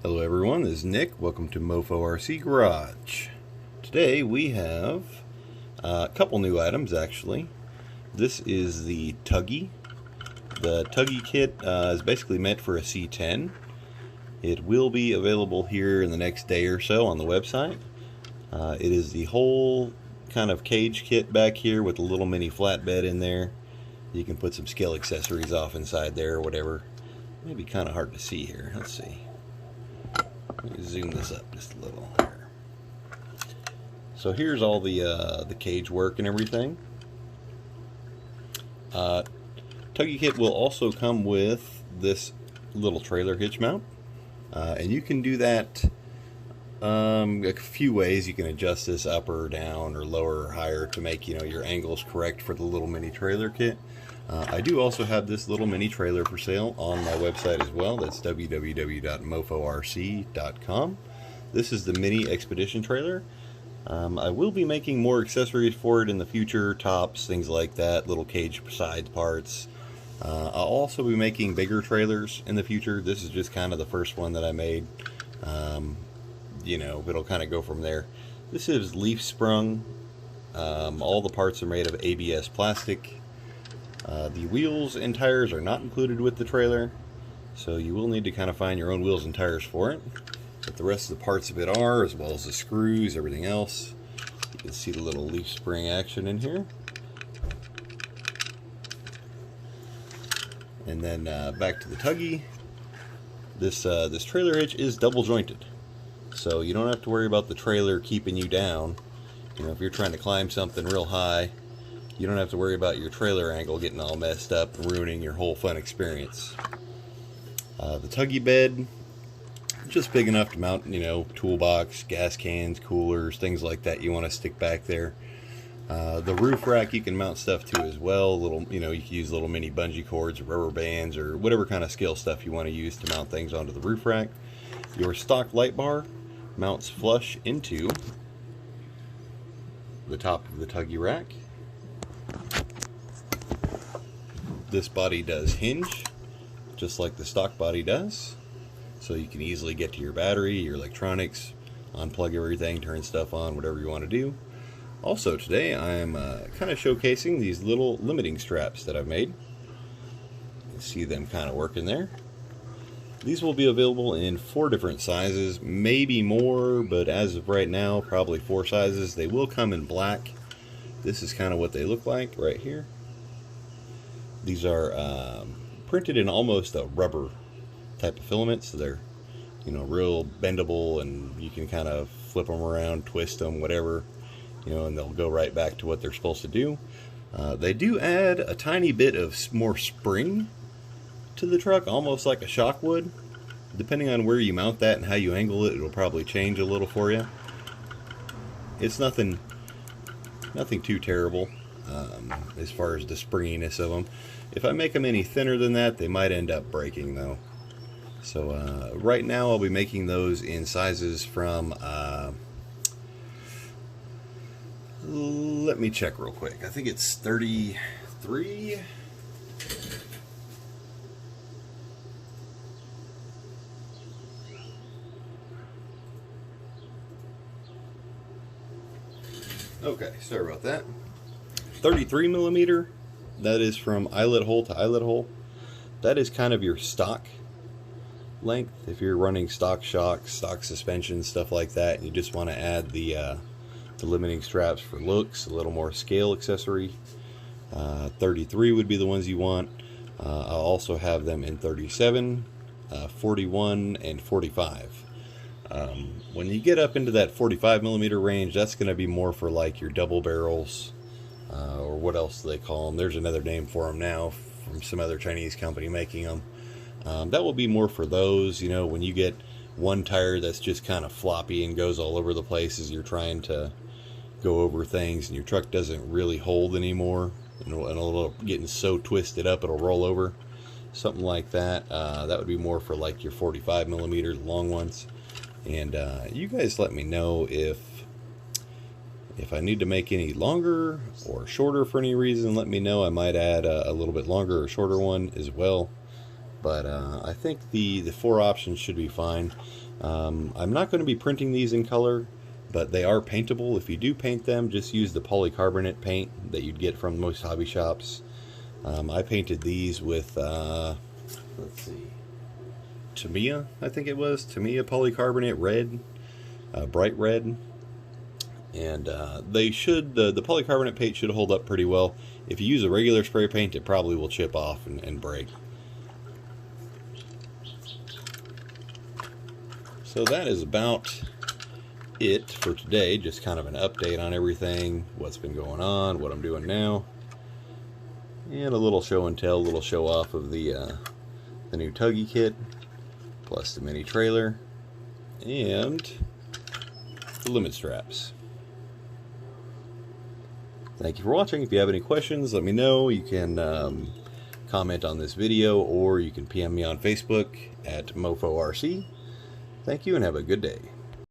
Hello everyone, this is Nick. Welcome to Mofo RC Garage. Today we have a couple new items actually. This is the Tuggy. The Tuggy Kit is basically meant for a C10. It will be available here in the next day or so on the website. It is the whole kind of cage kit back here with a little mini flatbed in there. You can put some scale accessories off inside there or whatever. Maybe kind of hard to see here. Let's see. Let me zoom this up just a little here. So here's all the cage work and everything. Tuggy Kit will also come with this little trailer hitch mount, and you can do that a few ways. You can adjust this up or down or lower or higher to make your angles correct for the little mini trailer kit. I do also have this little mini trailer for sale on my website as well. That's www.moforc.com. This is the mini expedition trailer. I will be making more accessories for it in the future, tops, things like that, little cage side parts. I'll also be making bigger trailers in the future. This is just kind of the first one that I made. It'll kind of go from there. This is leaf sprung. All the parts are made of ABS plastic. The wheels and tires are not included with the trailer, so you will need to kind of find your own wheels and tires for it. But the rest of the parts of it are, as well as the screws, everything else. You can see the little leaf spring action in here. And then back to the Tuggy. This trailer hitch is double jointed, so you don't have to worry about the trailer keeping you down. If you're trying to climb something real high, you don't have to worry about your trailer angle getting all messed up and ruining your whole fun experience. The Tuggy bed, just big enough to mount, toolbox, gas cans, coolers, things like that you want to stick back there. The roof rack you can mount stuff to as well. You can use little mini bungee cords or rubber bands or whatever kind of scale stuff you want to use to mount things onto the roof rack. Your stock light bar mounts flush into the top of the Tuggy rack. This body does hinge, just like the stock body does, so you can easily get to your battery, your electronics, unplug everything, turn stuff on, whatever you want to do. Also today I'm kind of showcasing these little limiting straps that I've made. You can see them kind of working there. These will be available in 4 different sizes, maybe more, but as of right now, probably 4 sizes. They will come in black. This is kind of what they look like right here. These are printed in almost a rubber type of filament, so they're real bendable, and you can kind of flip them around, twist them, whatever, and they'll go right back to what they're supposed to do. They do add a tiny bit of more spring to the truck, almost like a shock would. Depending on where you mount that and how you angle it, it'll probably change a little for you. It's nothing too terrible as far as the springiness of them. If I make them any thinner than that, they might end up breaking though. So right now I'll be making those in sizes from let me check real quick. I think it's 33. Okay, sorry about that. 33 millimeter. That is from eyelet hole to eyelet hole. That is kind of your stock length. If you're running stock shocks, stock suspension, stuff like that, and you just want to add the limiting straps for looks, a little more scale accessory, 33 would be the ones you want. I'll also have them in 37, 41, and 45. When you get up into that 45 millimeter range, that's going to be more for like your double barrels, or what else do they call them? There's another name for them now from some other Chinese company making them. That will be more for those, when you get one tire that's just kind of floppy and goes all over the place as you're trying to go over things and your truck doesn't really hold anymore, and it'll getting so twisted up it'll roll over. Something like that. That would be more for like your 45 millimeter long ones. And you guys let me know if I need to make any longer or shorter for any reason. Let me know. I might add a little bit longer or shorter one as well. But I think the 4 options should be fine. I'm not going to be printing these in color, but they are paintable. If you do paint them, just use the polycarbonate paint that you'd get from most hobby shops. I painted these with, let's see, Tamiya, I think it was. Tamiya polycarbonate red, bright red. And they should, the polycarbonate paint should hold up pretty well. If you use a regular spray paint, it probably will chip off and break. So that is about it for today. Just kind of an update on everything, what's been going on, what I'm doing now, and a little show and tell, a little show off of the new Tuggy Kit, plus the mini trailer, and the limit straps. Thank you for watching. If you have any questions, let me know. You can comment on this video, or you can PM me on Facebook at Mofo RC. Thank you and have a good day.